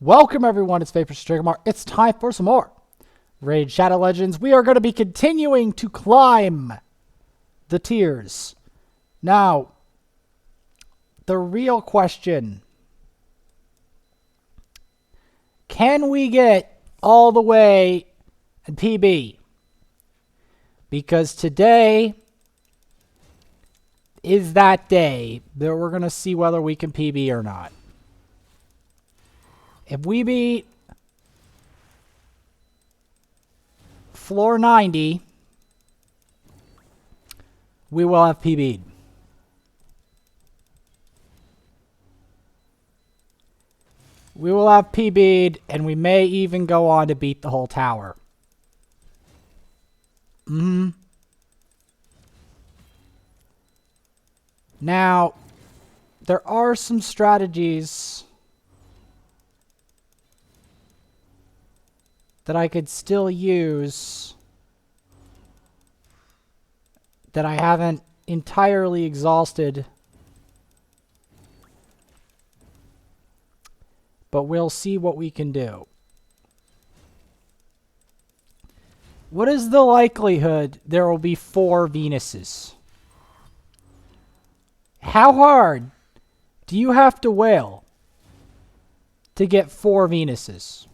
Welcome everyone, it's Vapor Strigamar. It's time for some more Raid Shadow Legends. We are going to be continuing to climb the tiers. Now, the real question. Can we get all the way at PB? Because today is that day that we're going to see whether we can PB or not. If we beat floor 90, we will have PB'd. We will have PB'd, and we may even go on to beat the whole tower. Now, there are some strategies that I could still use that I haven't entirely exhausted, but we'll see what we can do. What is the likelihood there will be 4 Venuses? How hard do you have to whale to get 4 Venuses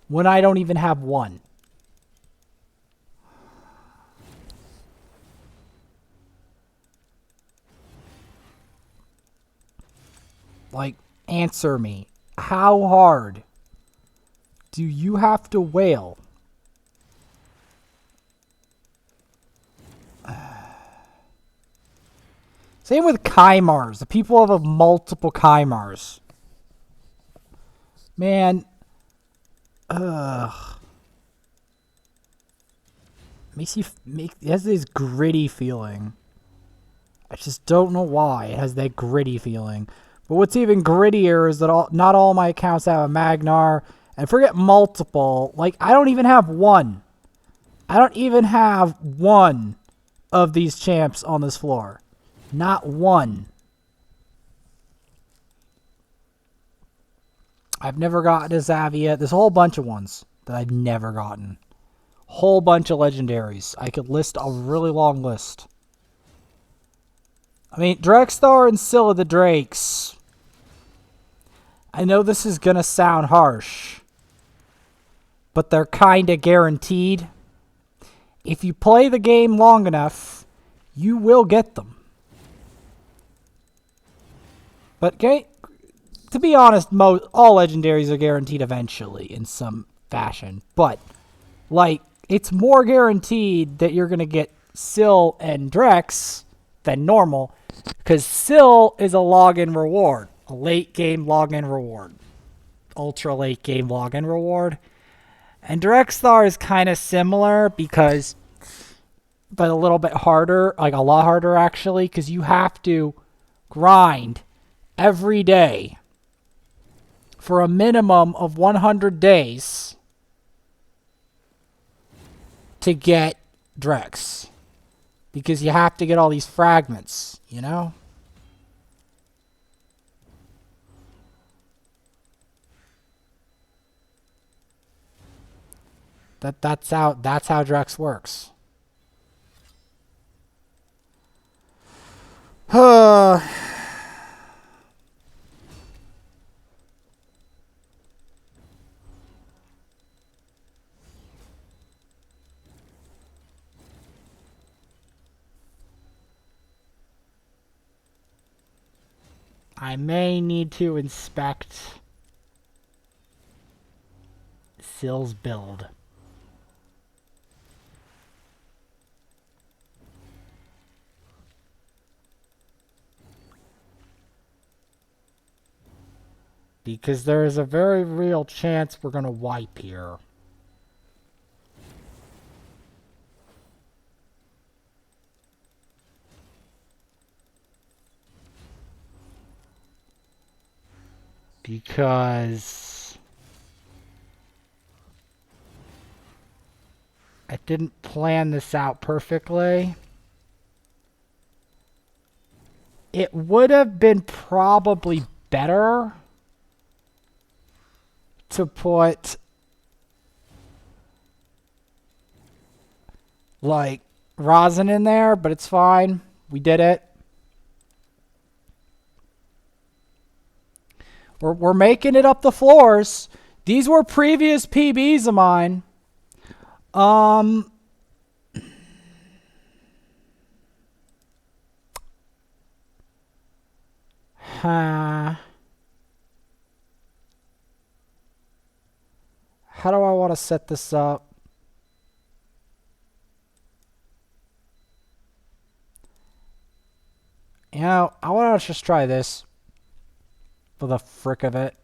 when I don't even have 1? Like, answer me. How hard do you have to whale? Same with Chimars. The people have multiple Chimars. Man. It has this gritty feeling. I just don't know why it has that gritty feeling. But what's even grittier is that not all my accounts have a Magnar. And forget multiple. Like, I don't even have 1. I don't even have 1 of these champs on this floor. Not 1. I've never gotten a Zavia. There's a whole bunch of ones that I've never gotten. Whole bunch of legendaries. I could list a really long list. I mean, Drexthar and Scylla the Drakes. I know this is going to sound harsh, but they're kind of guaranteed. If you play the game long enough, you will get them. But to be honest, all legendaries are guaranteed eventually in some fashion. But, like, it's more guaranteed that you're going to get Syl and Drex than normal. Because Syl is a login reward. A late game login reward. Ultra late game login reward. And Drexthar is kind of similar because, but a little bit harder. Like a lot harder actually. Because you have to grind every day for a minimum of 100 days to get Drex. Because you have to get all these fragments, you know? That's how Drex works. I may need to inspect Syl's build. Because there is a very real chance we're going to wipe here. Because I didn't plan this out perfectly. It would have been probably better to put like rosin in there, but it's fine. We did it. We're making it up the floors. These were previous PBs of mine. How do I want to set this up? You know, I want to just try this for the frick of it.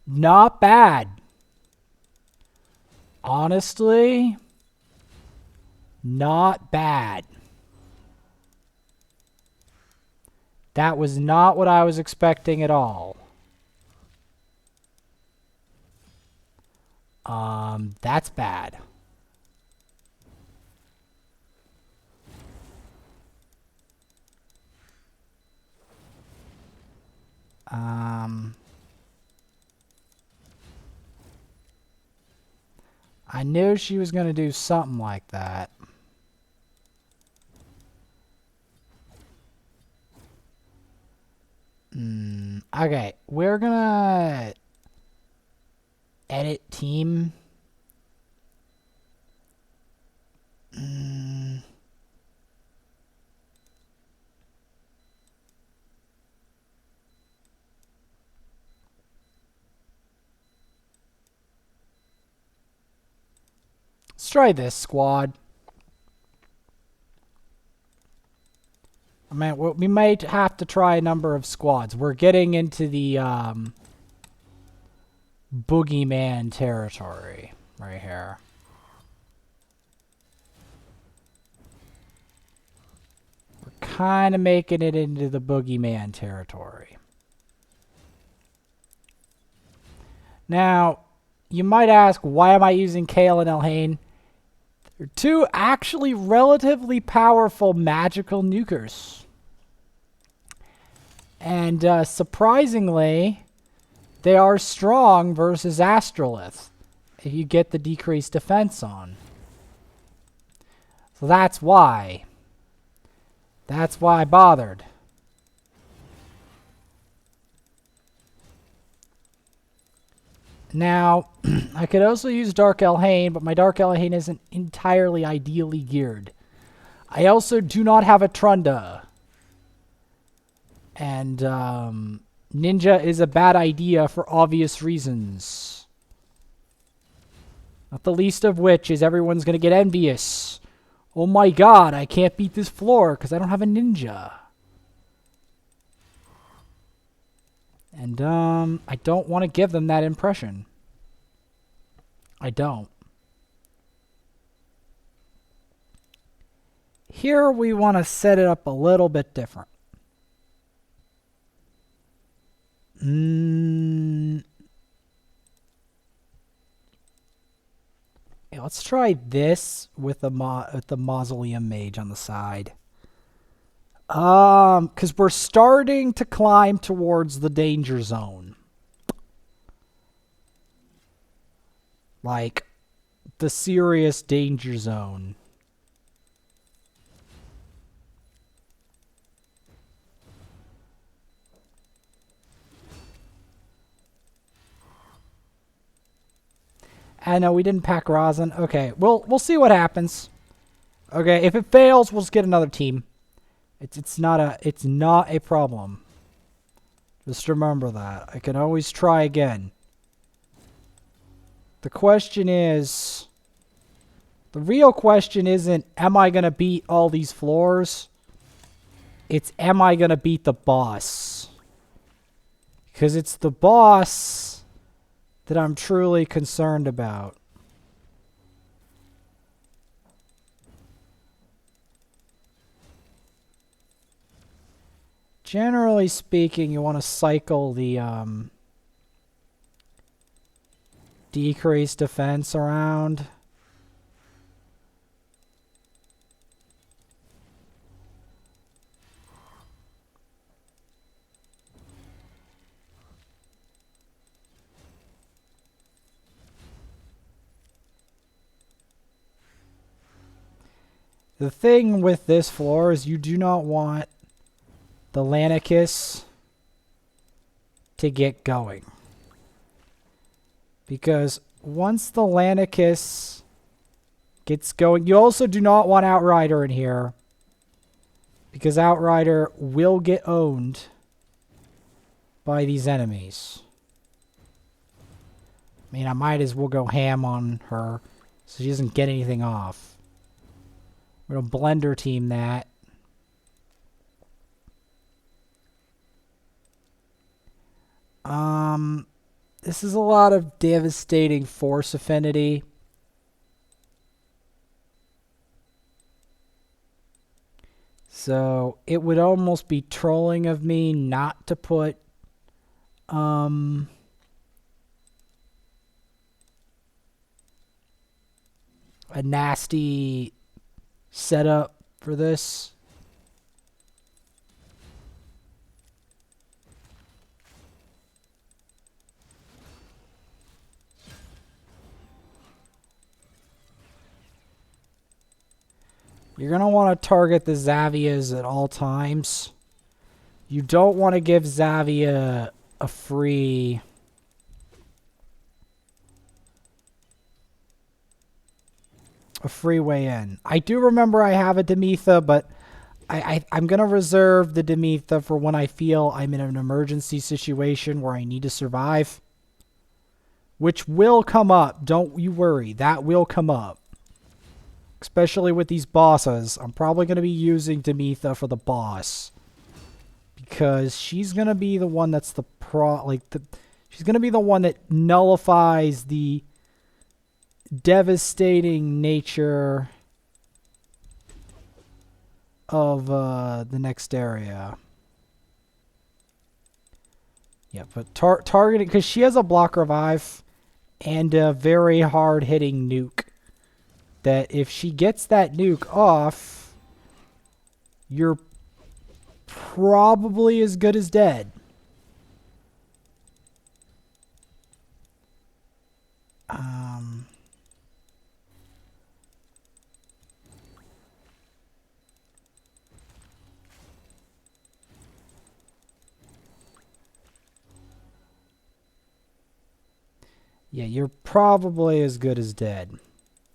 Not bad. Honestly, not bad. That was not what I was expecting at all. That's bad. I knew she was going to do something like that. Okay, we're gonna edit team. Let's try this squad. I mean, we might have to try a number of squads. We're getting into the boogeyman territory right here. We're kind of making it into the boogeyman territory. Now, you might ask, why am I using Kale and Elhain? They're two actually relatively powerful magical nukers. And surprisingly, they are strong versus Astrolith if you get the decreased defense on. So that's why. That's why I bothered. Now, I could also use Dark Elhain, but my Dark Elhain isn't entirely ideally geared. I also do not have a Trunda. And Ninja is a bad idea for obvious reasons. Not the least of which is everyone's going to get envious. Oh my god, I can't beat this floor because I don't have a Ninja. And I don't want to give them that impression. I don't. Here we want to set it up a little bit different. Yeah, let's try this with the Mausoleum Mage on the side. Because we're starting to climb towards the danger zone. Like, the serious danger zone. I know we didn't pack rosin. Okay, we'll see what happens. Okay, if it fails, we'll just get another team. It's not a problem. Just remember that. I can always try again. The question is, the real question isn't, am I going to beat all these floors? It's, am I going to beat the boss? Because it's the boss that I'm truly concerned about. Generally speaking, you want to cycle the decrease defense around. The thing with this floor is you do not want the Lanicus to get going. Because once the Lanicus gets going, you also do not want Outrider in here. Because Outrider will get owned by these enemies. I mean, I might as well go ham on her so she doesn't get anything off. We're going to blender team that. This is a lot of devastating force affinity. So it would almost be trolling of me not to put a nasty setup for this. You're going to want to target the Xavias at all times. You don't want to give Xavia a free way in. I do remember I have a Demytha, but I'm going to reserve the Demytha for when I feel I'm in an emergency situation where I need to survive. Which will come up. Don't you worry. That will come up. Especially with these bosses. I'm probably going to be using Demytha for the boss. Because she's going to be the one that's she's going to be the one that nullifies the devastating nature of the next area. Yeah, but targeting, because she has a block revive and a very hard hitting nuke. That if she gets that nuke off, you're probably as good as dead. Yeah, you're probably as good as dead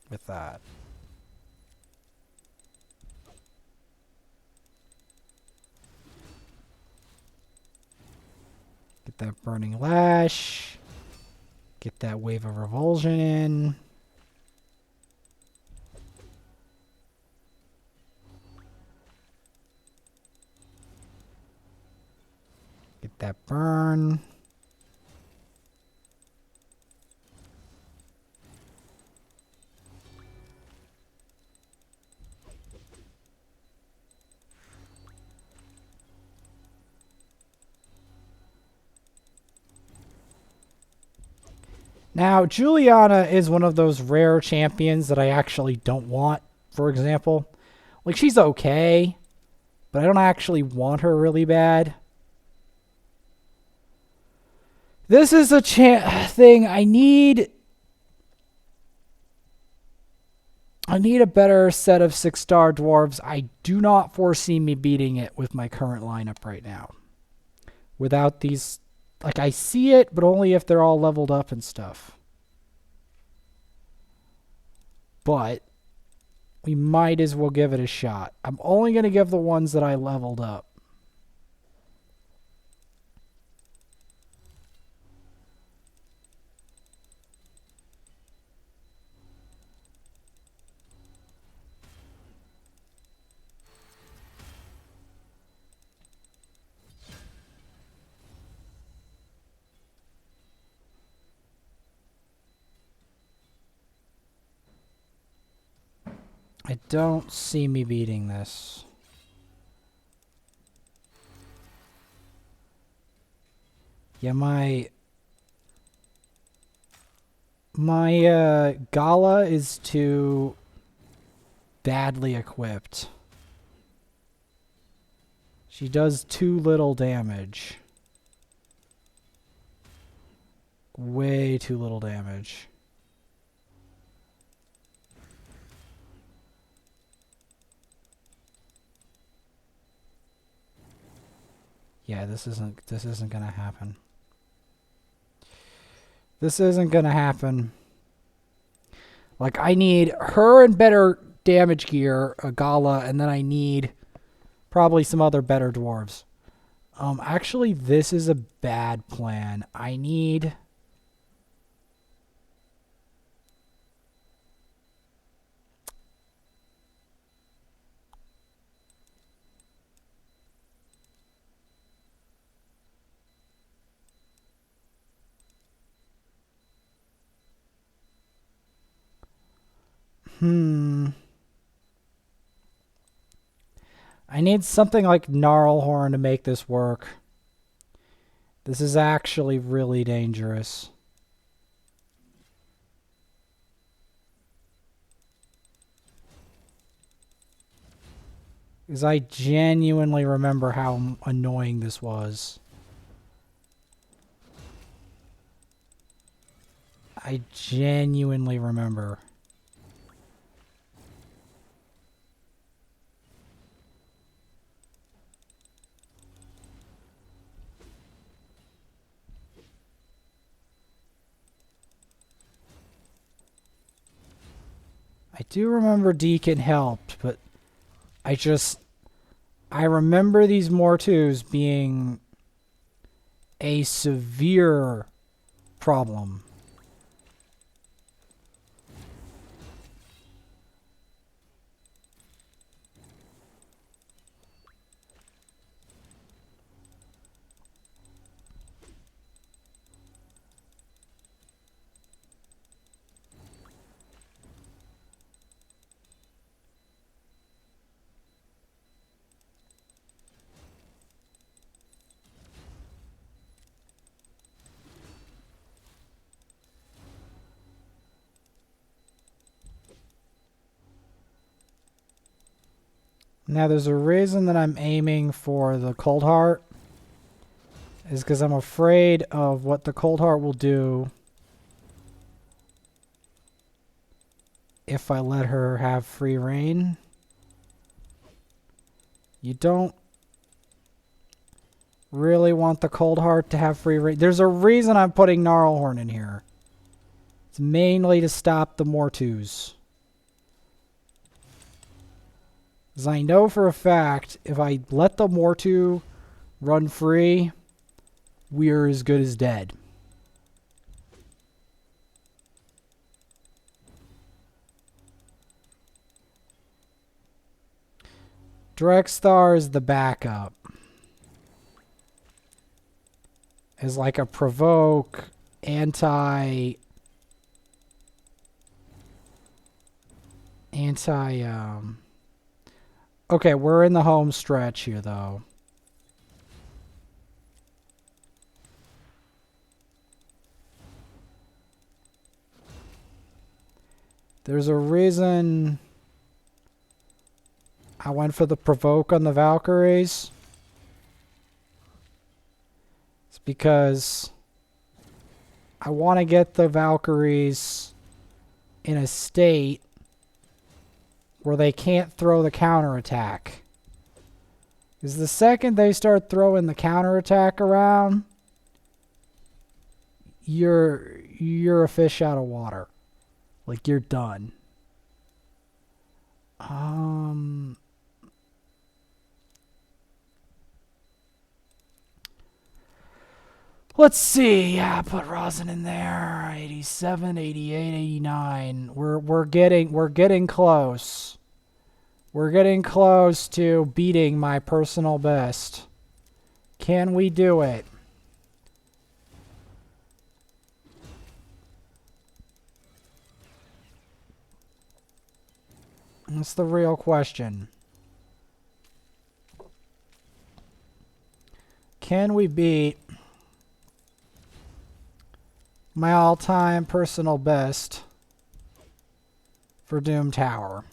with that. Get that burning lash. Get that wave of revulsion in. Get that burn. Now, Juliana is one of those rare champions that I actually don't want, for example. Like, she's okay, but I don't actually want her really bad. This is a thing I need. I need a better set of 6-star dwarves. I do not foresee me beating it with my current lineup right now. Without these, like, I see it, but only if they're all leveled up and stuff. But we might as well give it a shot. I'm only going to give the ones that I leveled up. I don't see me beating this. Yeah, my My Gala is too badly equipped. She does too little damage. Way too little damage. Yeah, this isn't gonna happen. This isn't gonna happen. Like, I need her and better damage gear, a Gala, and then I need probably some other better dwarves. Actually, this is a bad plan. I need... I need something like Gnarlhorn to make this work. This is actually really dangerous. Because I genuinely remember how annoying this was. I genuinely remember. I do remember Deacon helped, but I remember these Mortus being a severe problem. Now, there's a reason that I'm aiming for the Cold Heart. Is because I'm afraid of what the Cold Heart will do if I let her have free reign. You don't really want the Cold Heart to have free reign. There's a reason I'm putting Gnarlhorn in here. It's mainly to stop the Mortus. Because I know for a fact, if I let the Mortu run free, we're as good as dead. Drexthar is the backup. Is like a provoke, okay, we're in the home stretch here, though. There's a reason I went for the provoke on the Valkyries. It's because I want to get the Valkyries in a state where they can't throw the counterattack. Because the second they start throwing the counterattack around, you're a fish out of water. Like, you're done. Let's see. Yeah, put rosin in there. 87, 88, 89. We're getting close. We're getting close to beating my personal best. Can we do it? That's the real question. Can we beat my all-time personal best for Doom Tower.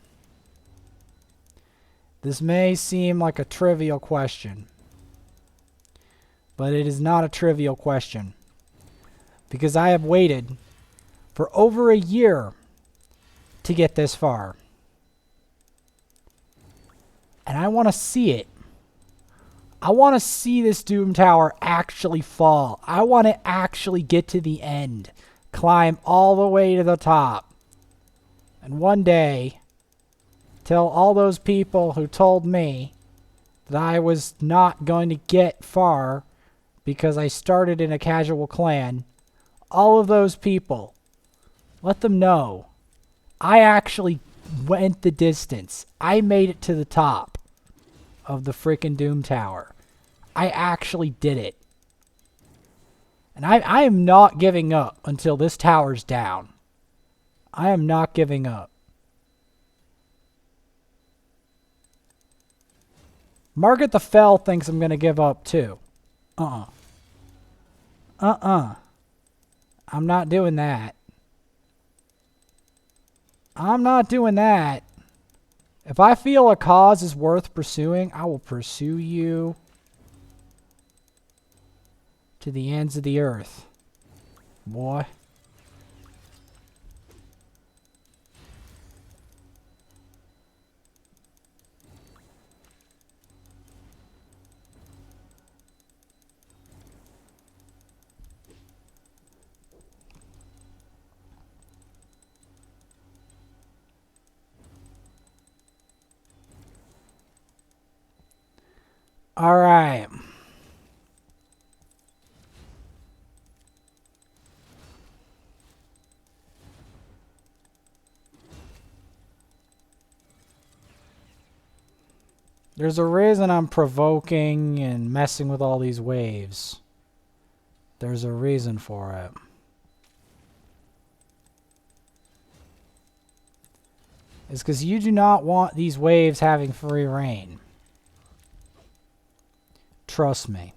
This may seem like a trivial question, but it is not a trivial question, because I have waited for over a year to get this far. And I want to see it. I want to see this Doom Tower actually fall. I want to actually get to the end, climb all the way to the top, and one day tell all those people who told me that I was not going to get far because I started in a casual clan, all of those people, let them know I actually went the distance. I made it to the top of the freaking Doom Tower. I actually did it. And I am not giving up until this tower's down. I am not giving up. Margaret the Fell thinks I'm going to give up too. I'm not doing that. I'm not doing that. If I feel a cause is worth pursuing, I will pursue you to the ends of the earth, boy. All right. There's a reason I'm provoking and messing with all these waves. There's a reason for it. It's because you do not want these waves having free reign. Trust me.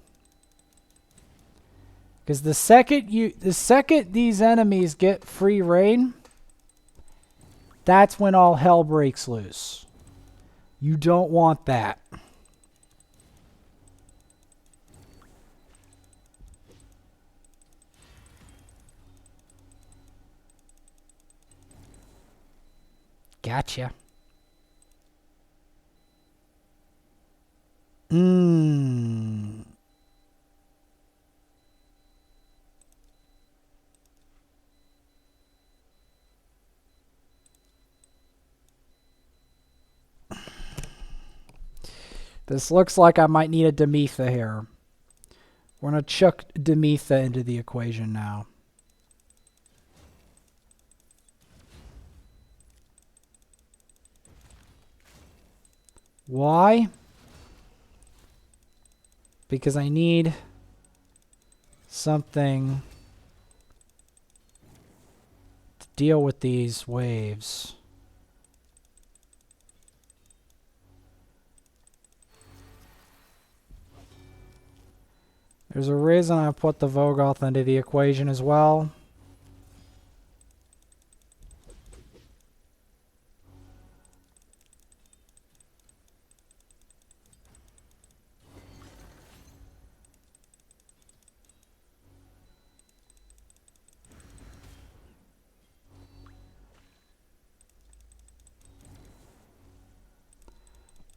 Because the second these enemies get free reign, that's when all hell breaks loose. You don't want that. Gotcha. This looks like I might need a Demytha here. We're going to chuck Demytha into the equation now. Why? Because I need something to deal with these waves. There's a reason I put the Vogoth into the equation as well.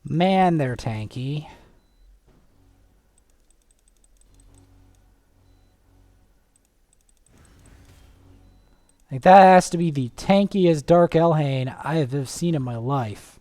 Man, they're tanky. Like, that has to be the tankiest Dark Elhain I have seen in my life.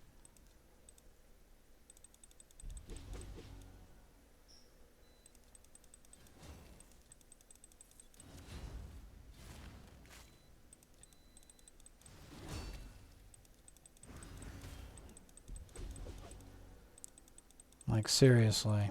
Like, seriously.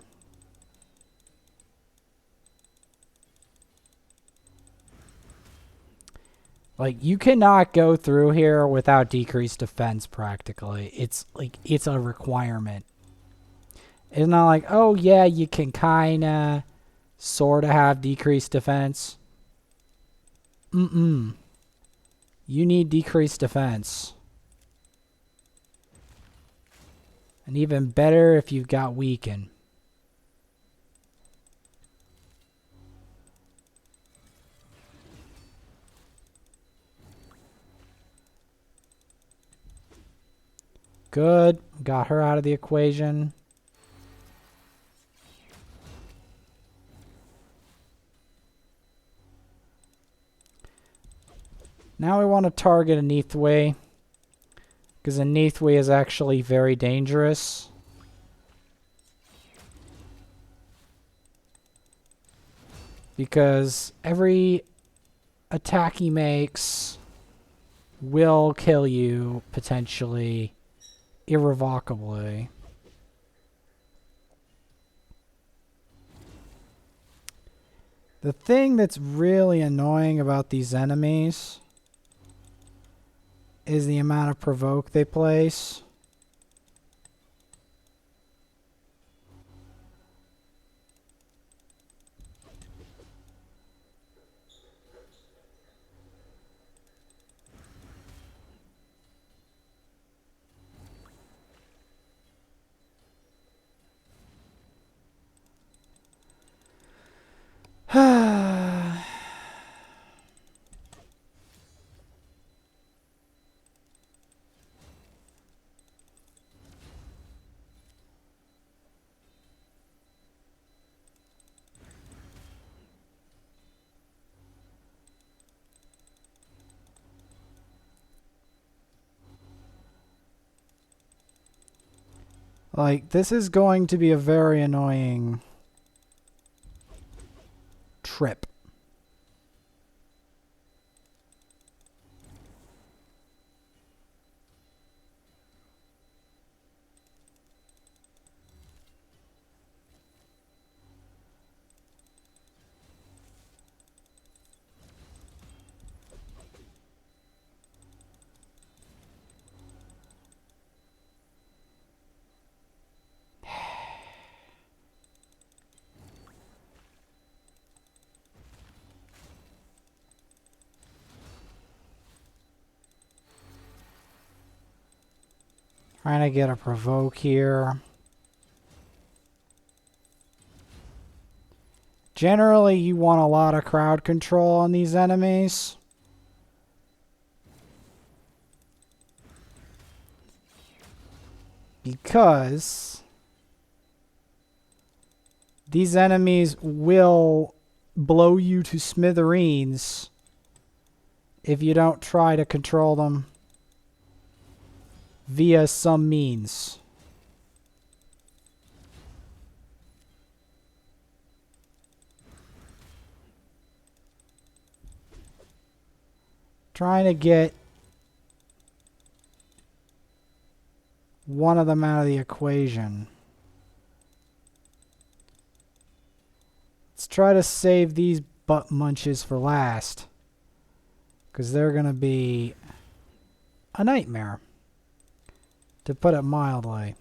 Like, you cannot go through here without decreased defense, practically. It's, like, it's a requirement. It's not like, oh, yeah, you can kind of, sort of have decreased defense. You need decreased defense. And even better if you've got weaken. Good. Got her out of the equation. Now we want to target a Neathway, because a Neathway is actually very dangerous. Because every attack he makes will kill you, potentially, irrevocably. The thing that's really annoying about these enemies is the amount of provoke they place. Like, this is going to be a very annoying trip. Trying to get a provoke here. Generally, you want a lot of crowd control on these enemies. Because these enemies will blow you to smithereens if you don't try to control them via some means. Trying to get one of them out of the equation. Let's try to save these butt munches for last, because they're going to be a nightmare, to put it mildly.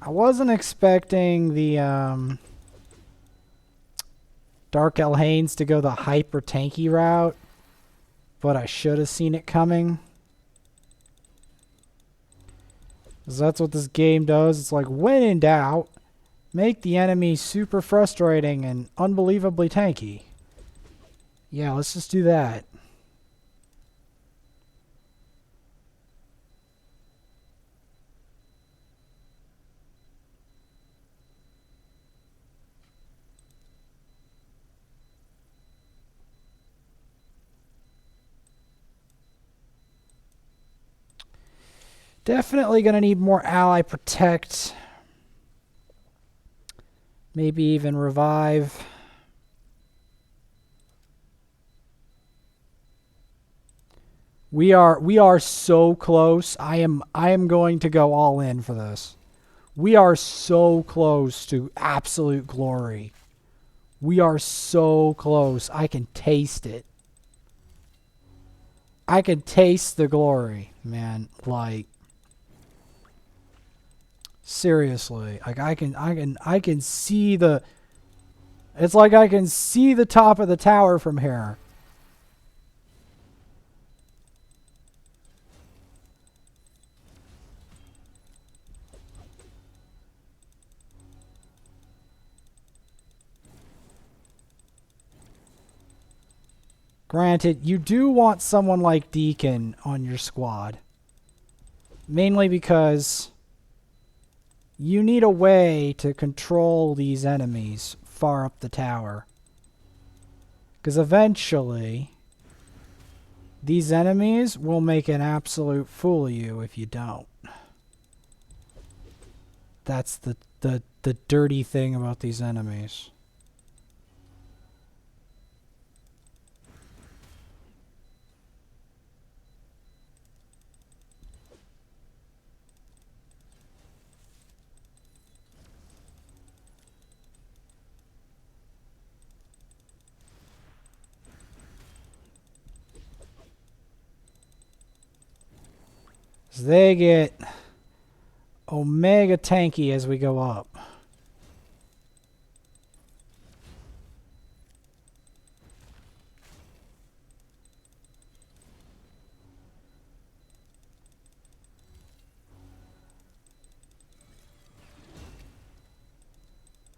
I wasn't expecting the Dark Elhanes to go the hyper tanky route, but I should have seen it coming. Because that's what this game does. It's like, when in doubt, make the enemy super frustrating and unbelievably tanky. Yeah, let's just do that. Definitely going to need more ally protect. Maybe even revive. We are so close. I am going to go all in for this. We are so close to absolute glory. We are so close. I can taste it. I can taste the glory, man. Like, seriously. Like, I can see the... It's like I can see the top of the tower from here. Granted, you do want someone like Deacon on your squad. Mainly because you need a way to control these enemies far up the tower. Because eventually, these enemies will make an absolute fool of you if you don't. That's the dirty thing about these enemies. So they get omega tanky as we go up.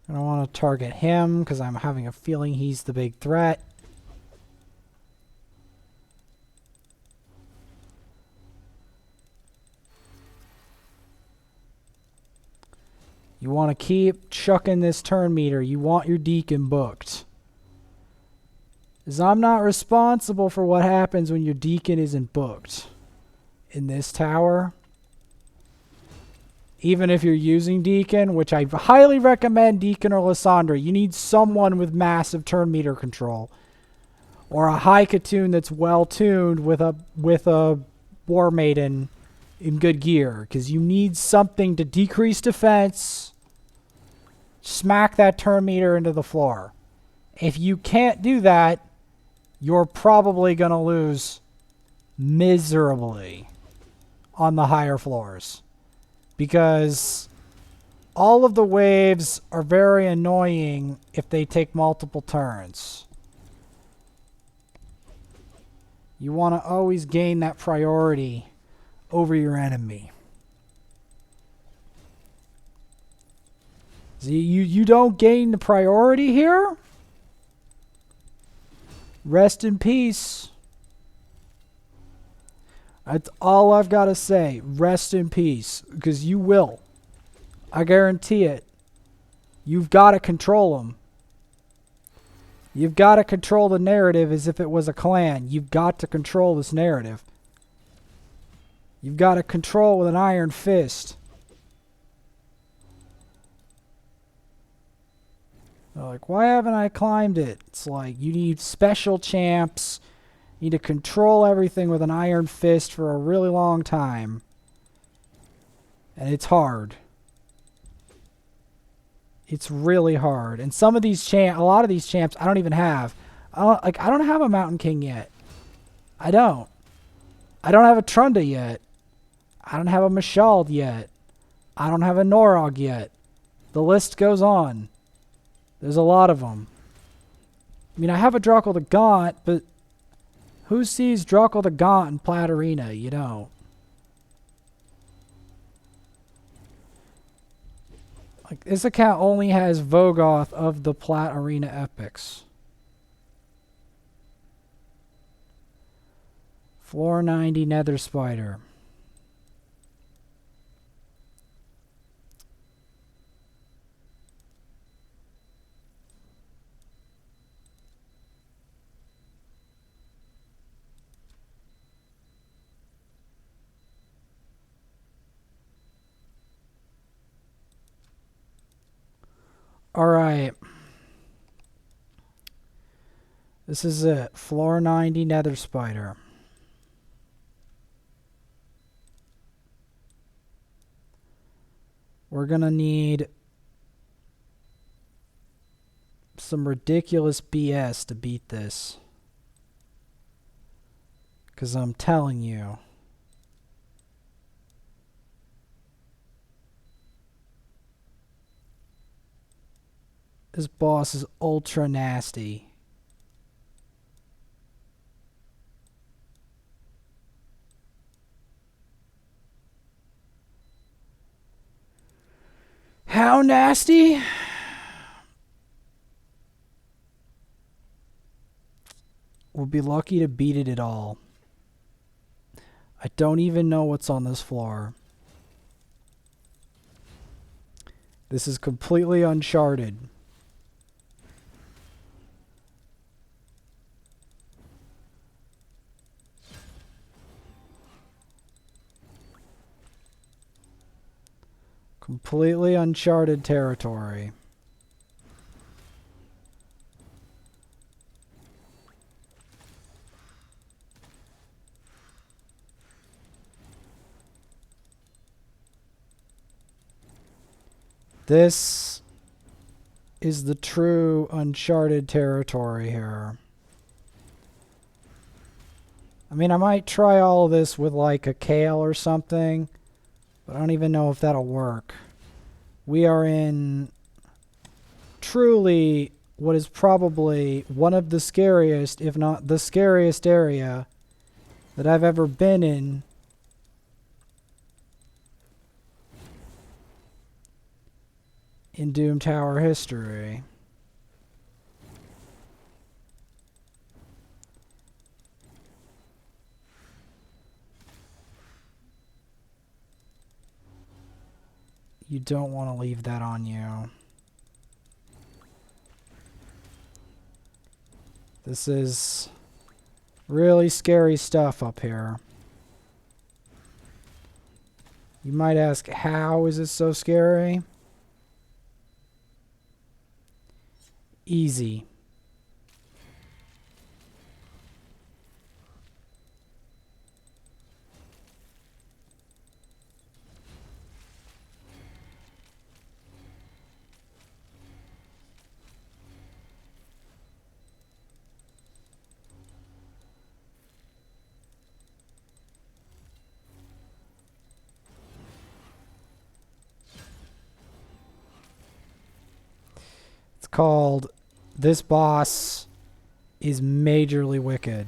I don't want to target him because I'm having a feeling he's the big threat. You want to keep chucking this turn meter. You want your Deacon booked. Because I'm not responsible for what happens when your Deacon isn't booked. In this tower, even if you're using Deacon, which I highly recommend Deacon or Lysandra, you need someone with massive turn meter control. Or a high Katoon that's well tuned with a War Maiden in good gear. Because you need something to decrease defense. Smack that turn meter into the floor. If you can't do that, you're probably going to lose miserably on the higher floors. Because all of the waves are very annoying if they take multiple turns. You want to always gain that priority over your enemy. See, you don't gain the priority here? Rest in peace. That's all I've got to say. Rest in peace. Because you will. I guarantee it. You've got to control them. You've got to control the narrative as if it was a clan. You've got to control this narrative. You've got to control with an iron fist. They're like, why haven't I climbed it? It's like, you need special champs. You need to control everything with an iron fist for a really long time. And it's hard. It's really hard. And some of these champs, a lot of these champs, I don't even have. I don't have a Mountain King yet. I don't. I don't have a Trunda yet. I don't have a Mashald yet. I don't have a Norog yet. The list goes on. There's a lot of them. I mean, I have a Druckle the Gaunt, but who sees Druckle the Gaunt in Plat Arena? You don't. Like, this account only has Vogoth of the Plat Arena epics. Floor 90 Nether Spider. Alright. This is it. Floor 90 Nether Spider. We're going to need some ridiculous BS to beat this. 'Cause I'm telling you. This boss is ultra nasty. How nasty? We'll be lucky to beat it at all. I don't even know what's on this floor. This is completely uncharted. Completely uncharted territory. This is the true uncharted territory here. I mean, I might try all of this with like a kale or something, but I don't even know if that'll work. We are in truly what is probably one of the scariest, if not the scariest area that I've ever been in Doom Tower history. You don't want to leave that on you. This is really scary stuff up here. You might ask, how is it so scary? Easy. It's called This Boss is Majorly Wicked.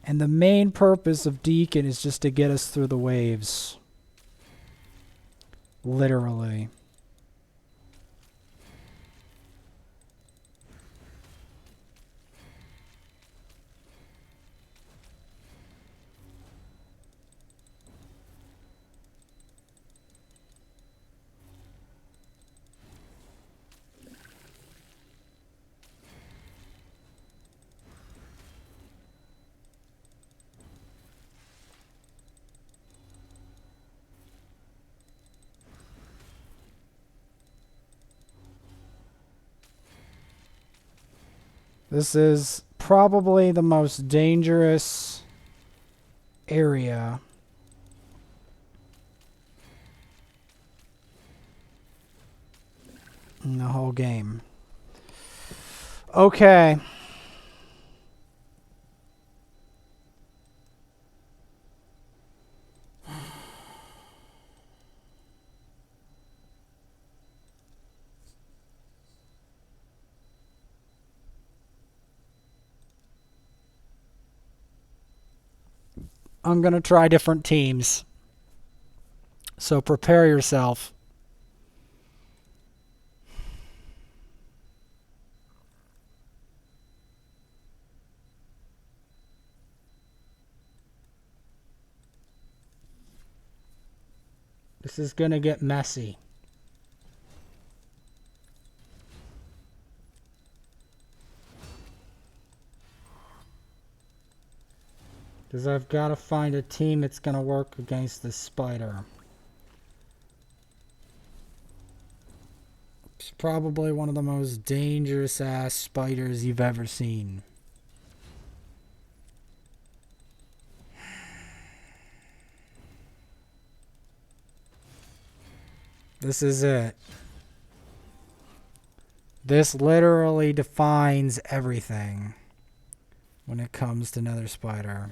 And the main purpose of Deacon is just to get us through the waves. Literally. This is probably the most dangerous area in the whole game. Okay. I'm going to try different teams. So prepare yourself. This is going to get messy. Because I've got to find a team that's going to work against this spider. It's probably one of the most dangerous ass spiders you've ever seen. This is it. This literally defines everything. when it comes to Nether Spider.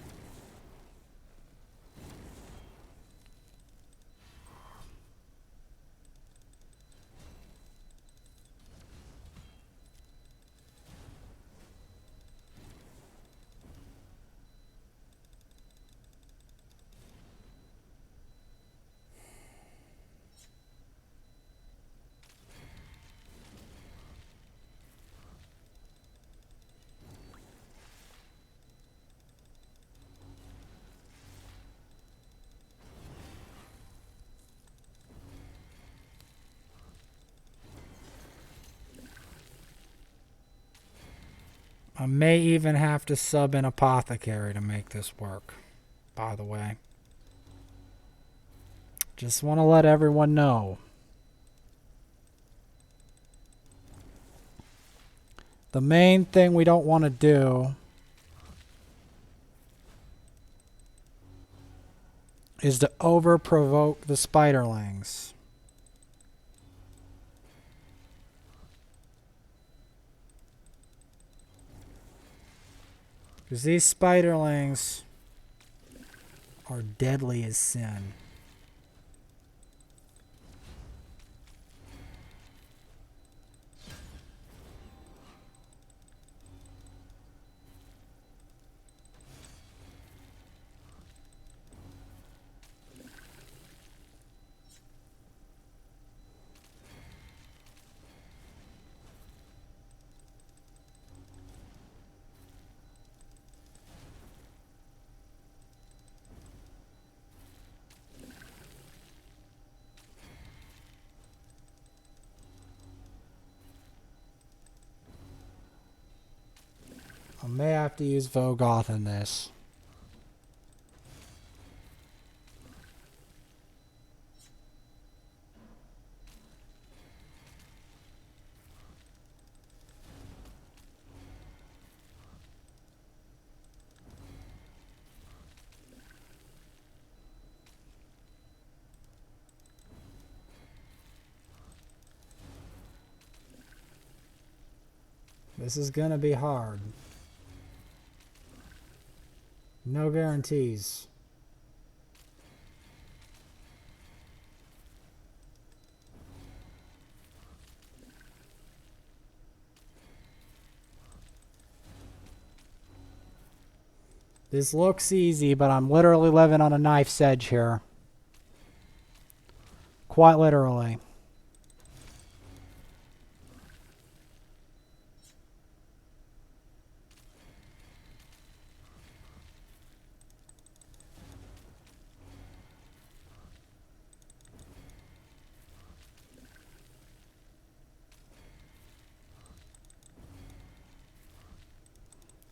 I may even have to sub an apothecary to make this work, by the way. Just want to let everyone know. The main thing we don't want to do is to over-provoke the spiderlings. Because these spiderlings are deadly as sin. I may have to use Vogoth in this. This is gonna be hard. No guarantees. This looks easy, but I'm literally living on a knife's edge here. Quite literally.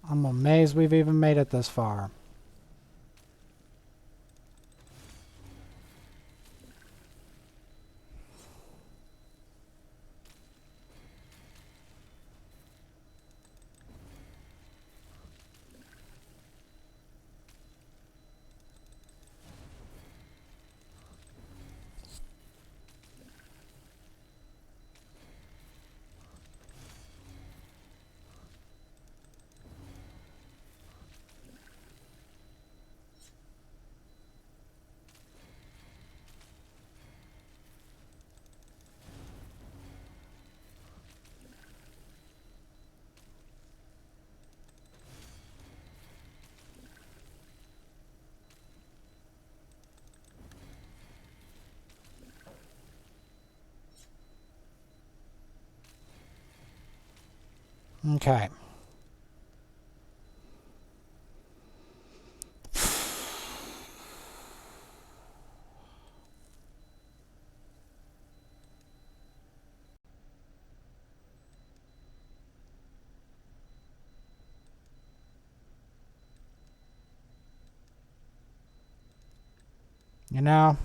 I'm amazed we've even made it this far. Okay. You know,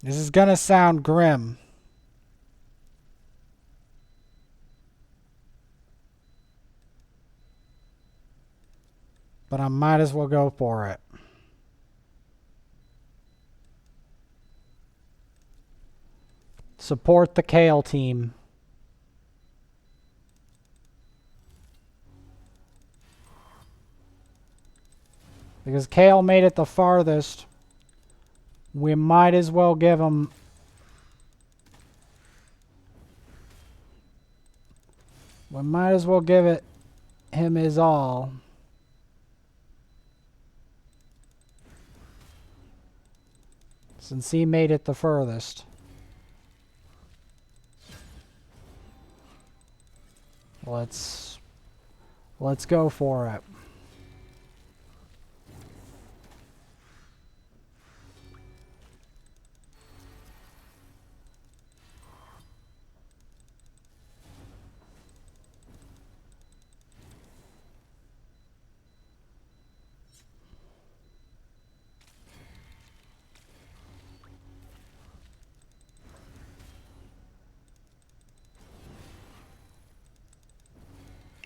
this is gonna sound grim. But I might as well go for it. Support the Kale team. Because Kale made it the farthest. We might as well give him... We might as well give it him his all. Since he made it the furthest. Let's go for it.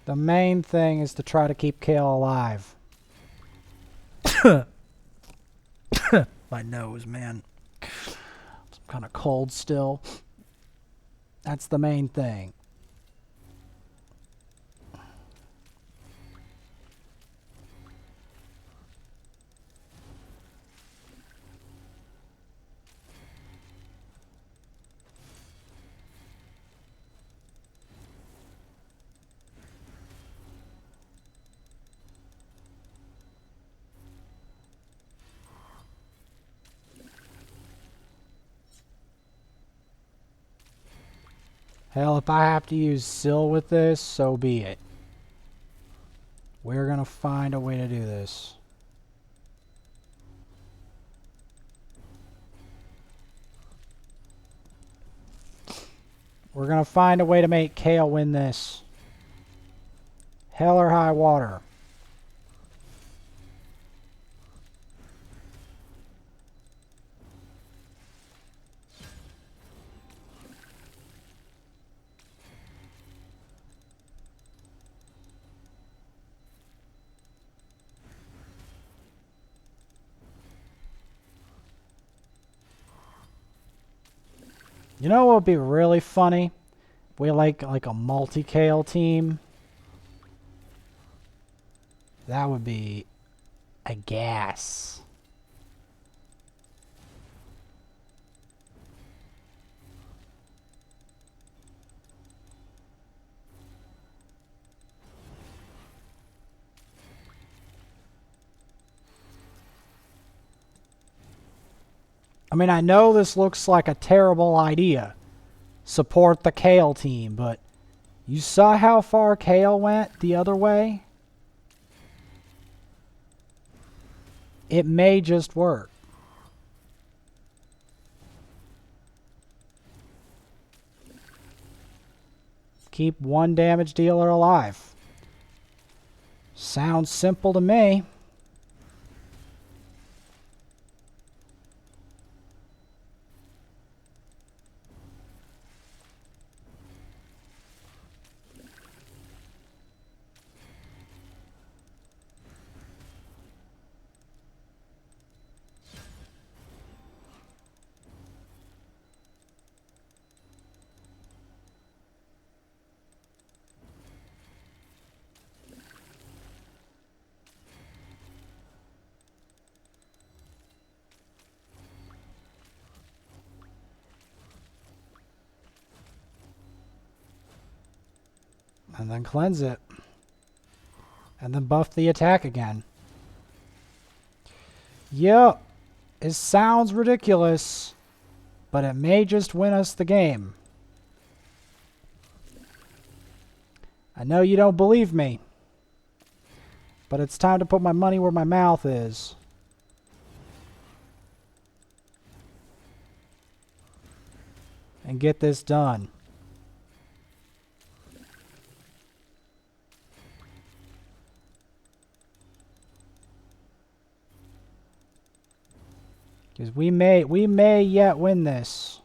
The main thing is to try to keep Kale alive. My nose, man. I'm kind of cold still. That's the main thing. Hell, if I have to use Syl with this, so be it. We're gonna find a way to do this. We're gonna find a way to make Kale win this. Hell or high water. You know what would be really funny? We like a multi-Kale team. That would be a gas. I mean, I know this looks like a terrible idea. Support the Kale team, but you saw how far Kale went the other way? It may just work. Keep one damage dealer alive. Sounds simple to me. And then cleanse it. And then buff the attack again. Yep. It sounds ridiculous, but it may just win us the game. I know you don't believe me, but it's time to put my money where my mouth is. And get this done. Because we may yet win this.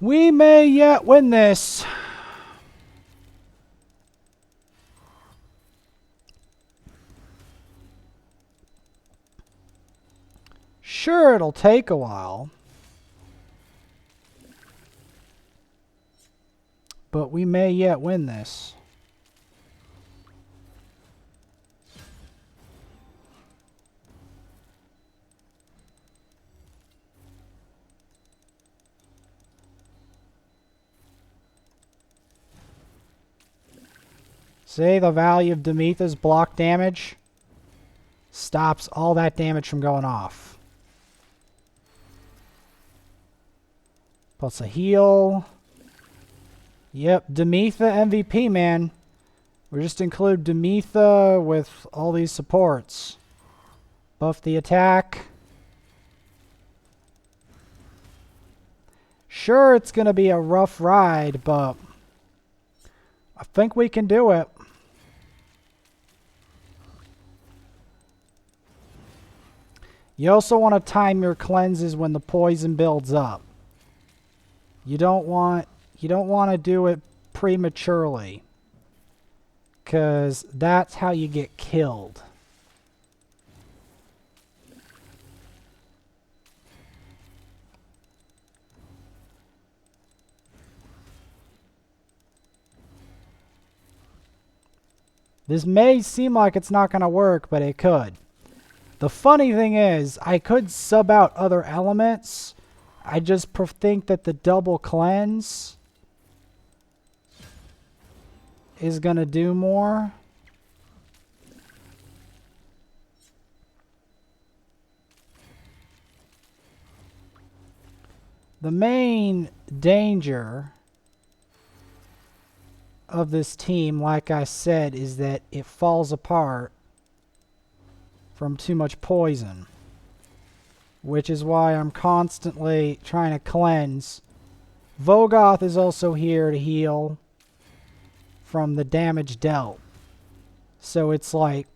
We may yet win this. Sure, it'll take a while. But we may yet win this. See, the value of Demytha's block damage stops all that damage from going off. Plus a heal. Yep, Demytha MVP, man. We just include Demytha with all these supports. Buff the attack. Sure, it's going to be a rough ride, but I think we can do it. You also want to time your cleanses when the poison builds up. You don't want to do it prematurely, because that's how you get killed. This may seem like it's not going to work, but it could. The funny thing is, I could sub out other elements. I just think that the double cleanse is going to do more. The main danger of this team, like I said, is that it falls apart from too much poison, which is why I'm constantly trying to cleanse. Vogoth is also here to heal from the damage dealt. So it's like,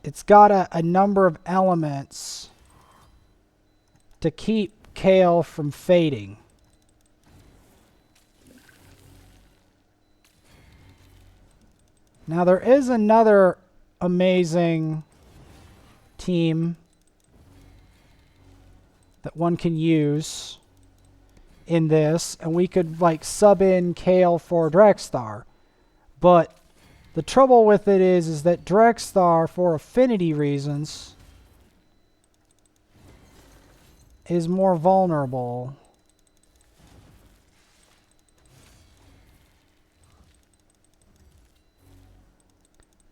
it's got a number of elements to keep Kale from fading. Now there is another amazing team that one can use in this, and we could like sub in Kale for Drexthar. But the trouble with it is that Drexthar, for affinity reasons, is more vulnerable.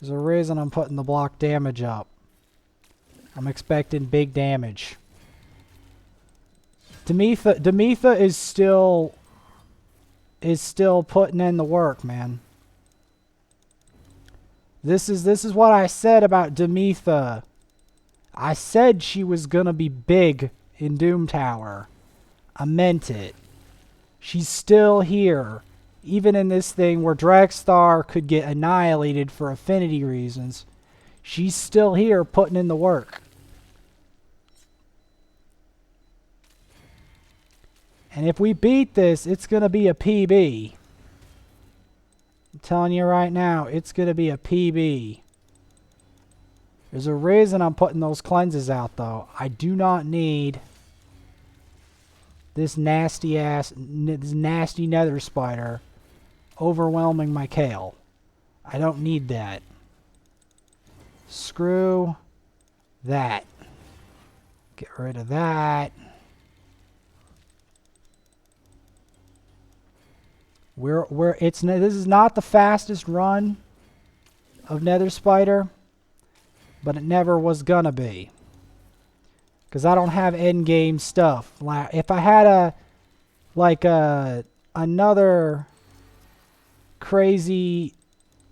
There's a reason I'm putting the block damage up. I'm expecting big damage. Demytha is still putting in the work, man. This is what I said about Demytha. I said she was gonna be big in Doom Tower. I meant it. She's still here. Even in this thing where Drexthar could get annihilated for affinity reasons, she's still here putting in the work. And if we beat this, it's going to be a PB. I'm telling you right now, it's going to be a PB. There's a reason I'm putting those cleanses out, though. I do not need this nasty nether spider overwhelming my Kale. I don't need that. Screw that. Get rid of that. This is not the fastest run of Nether Spider, but it never was gonna be, because I don't have end game stuff. If I had another crazy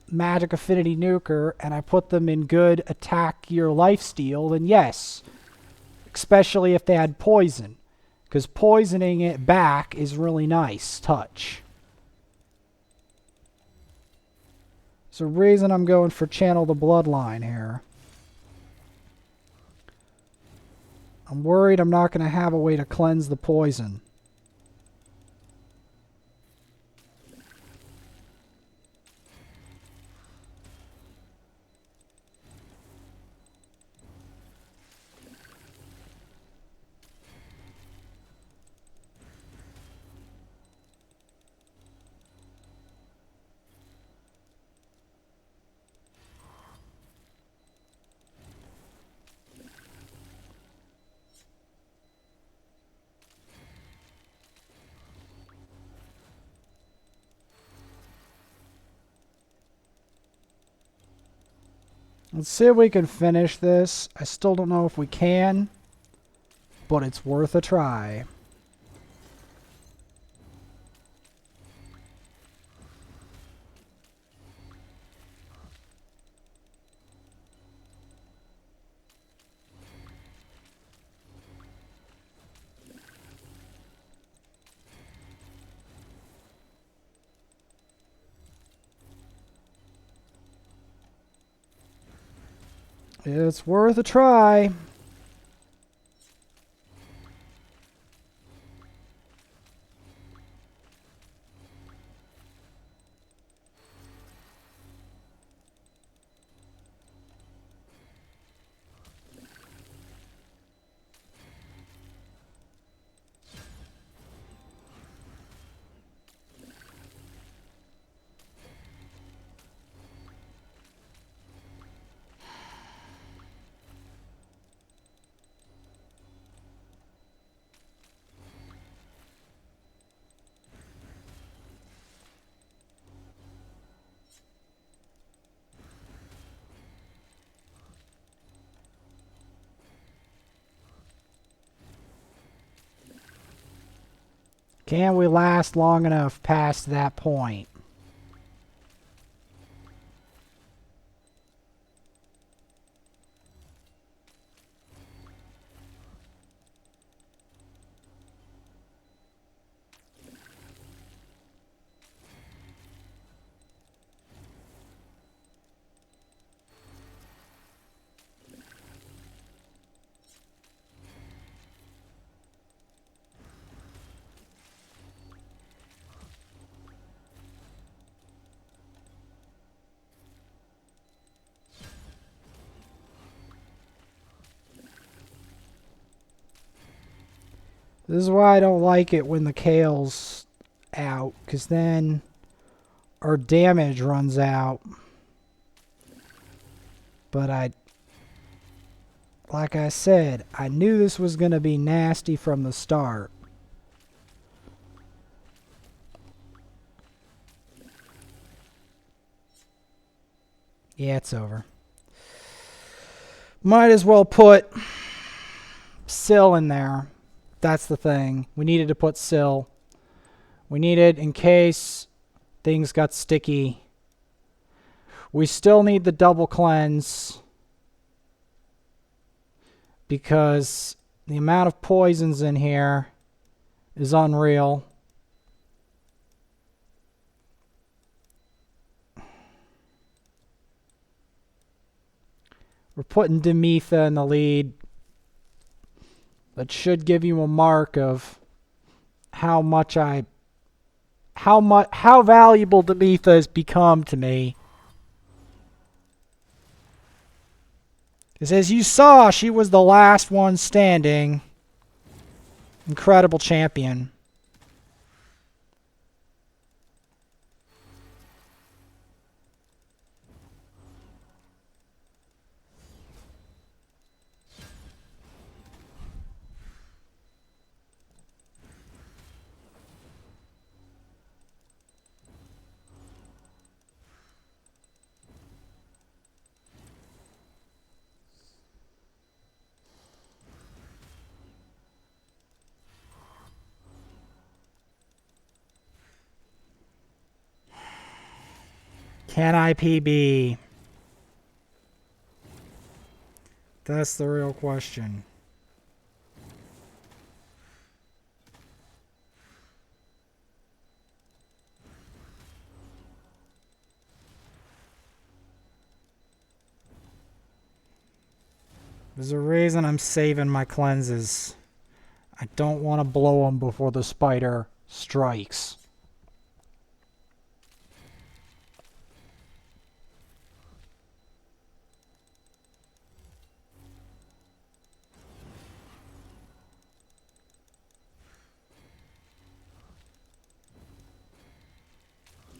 magic affinity nuker and I put them in good attack your lifesteal, then yes, especially if they had poison, because poisoning it back is really nice touch. There's a reason I'm going for Channel the Bloodline here. I'm worried I'm not going to have a way to cleanse the poison. Let's see if we can finish this. I still don't know if we can, but it's worth a try. It's worth a try. Can we last long enough past that point? This is why I don't like it when the kale's out, because then our damage runs out. But like I said, I knew this was going to be nasty from the start. Yeah, it's over. Might as well put Sill in there. That's the thing. We needed to put Sill. We needed, in case things got sticky. We still need the double cleanse, because the amount of poisons in here is unreal. We're putting Demytha in the lead. That should give you a mark of how valuable Demytha has become to me. Because as you saw, she was the last one standing. Incredible champion. Can I PB? That's the real question. There's a reason I'm saving my cleanses. I don't want to blow them before the spider strikes.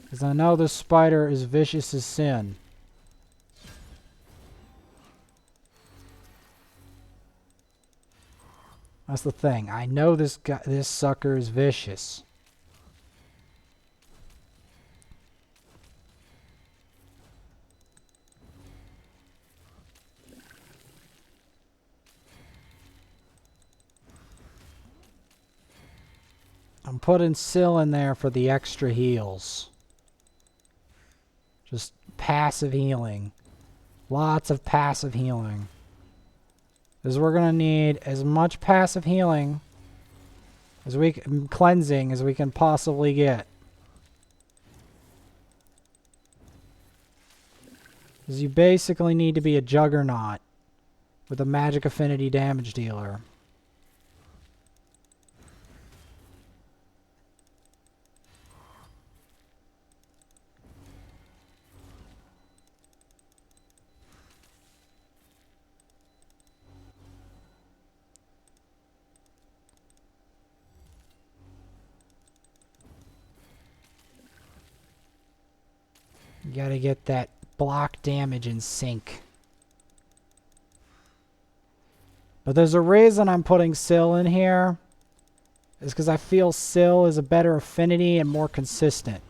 Because I know this spider is vicious as sin. That's the thing. I know this sucker is vicious. I'm putting Syl in there for the extra heals. Just passive healing. Lots of passive healing. Because we're going to need as much passive healing as cleansing as we can possibly get. Because you basically need to be a juggernaut with a magic affinity damage dealer. You gotta get that block damage in sync. But there's a reason I'm putting Syl in here. It's because I feel Syl is a better affinity and more consistent.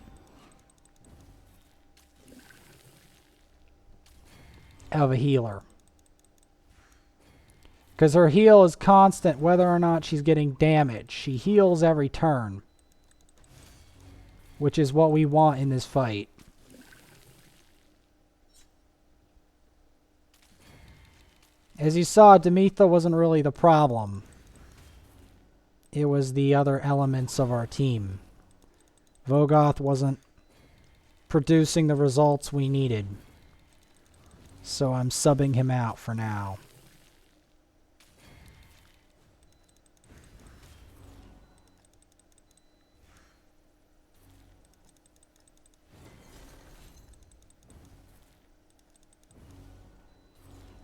Of a healer. Because her heal is constant whether or not she's getting damage. She heals every turn. Which is what we want in this fight. As you saw, Demytha wasn't really the problem. It was the other elements of our team. Vogoth wasn't producing the results we needed. So I'm subbing him out for now.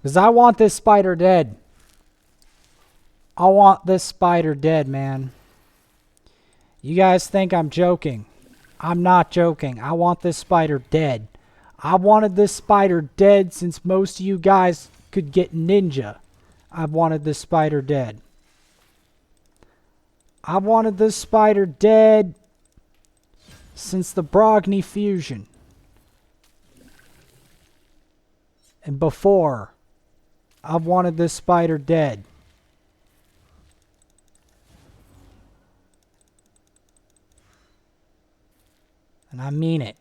Because I want this spider dead. I want this spider dead, man. You guys think I'm joking. I'm not joking. I want this spider dead. I wanted this spider dead since most of you guys could get ninja. I've wanted this spider dead. I wanted this spider dead since the Brogni fusion. And before, I've wanted this spider dead. And I mean it.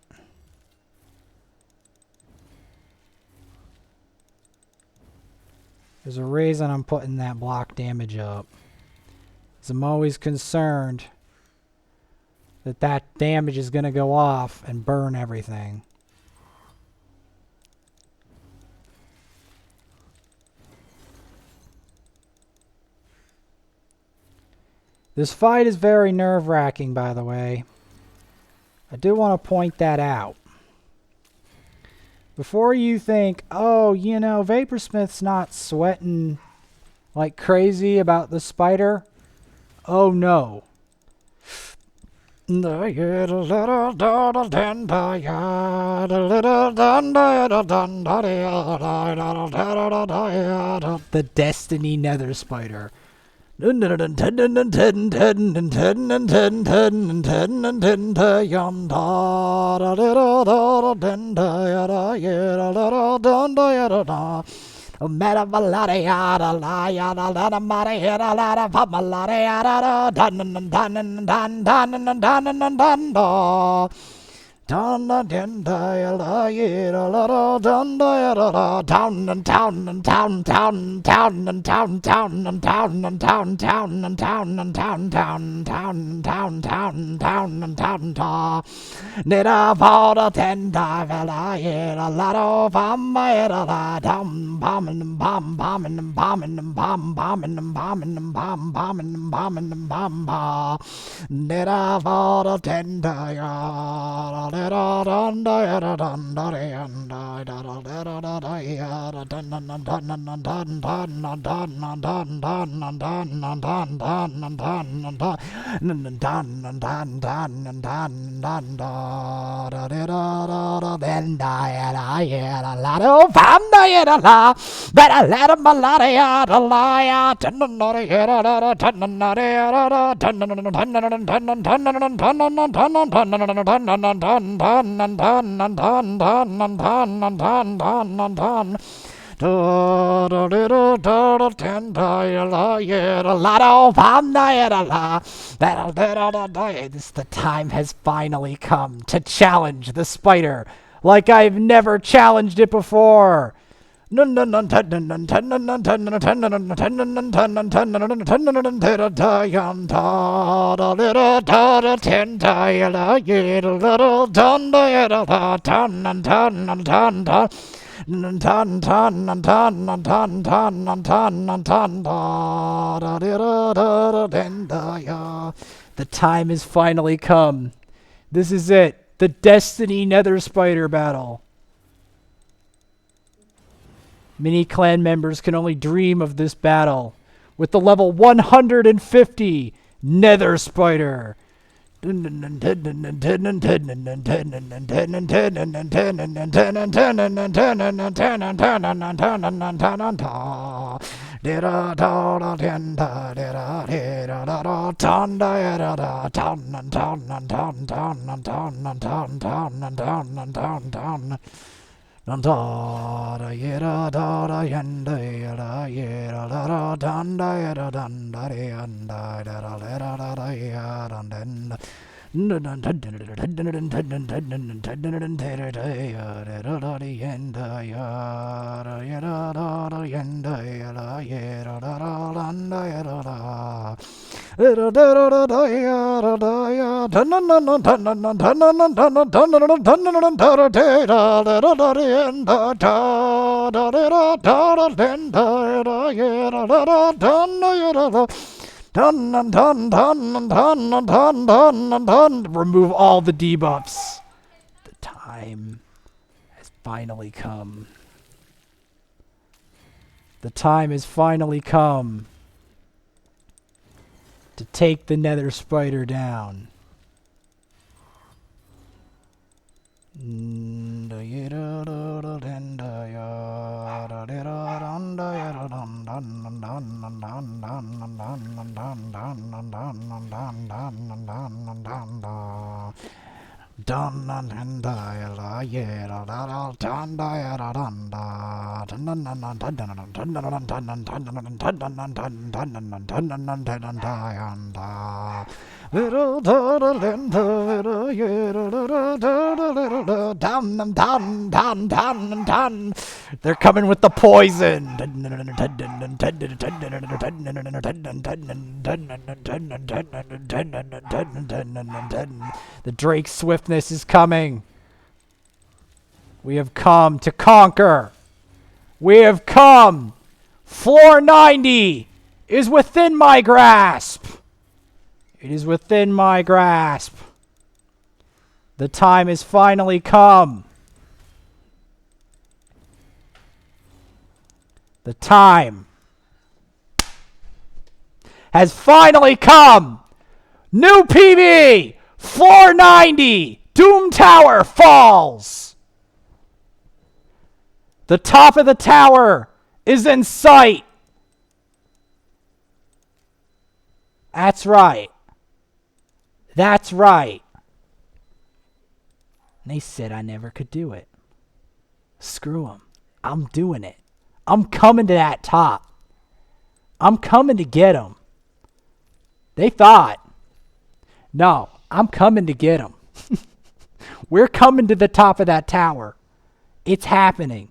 There's a reason I'm putting that block damage up. Because I'm always concerned that that damage is going to go off and burn everything. This fight is very nerve-wracking, by the way. I do want to point that out. Before you think, oh, you know, Vaporsmith's not sweating like crazy about the spider. Oh, no. The Destiny Nether Spider. The time has finally come to challenge the spider like I've never challenged it before. The time has finally come. This is it. The Destiny Nether Spider battle. Many clan members can only dream of this battle with the level 150 Nether Spider. Remove all the debuffs. The time has finally come. The time has finally come to take the Nether Spider down. They're coming with the poison. The Drake's swiftness is coming. We have come to conquer. We have come. Floor 90 is within my grasp. It is within my grasp. The time has finally come. The time has finally come. New PB, floor 90, Doom Tower falls. The top of the tower is in sight. That's right. That's right. And they said I never could do it. Screw them. I'm doing it. I'm coming to that top. I'm coming to get them. They thought. No, I'm coming to get them. We're coming to the top of that tower. It's happening.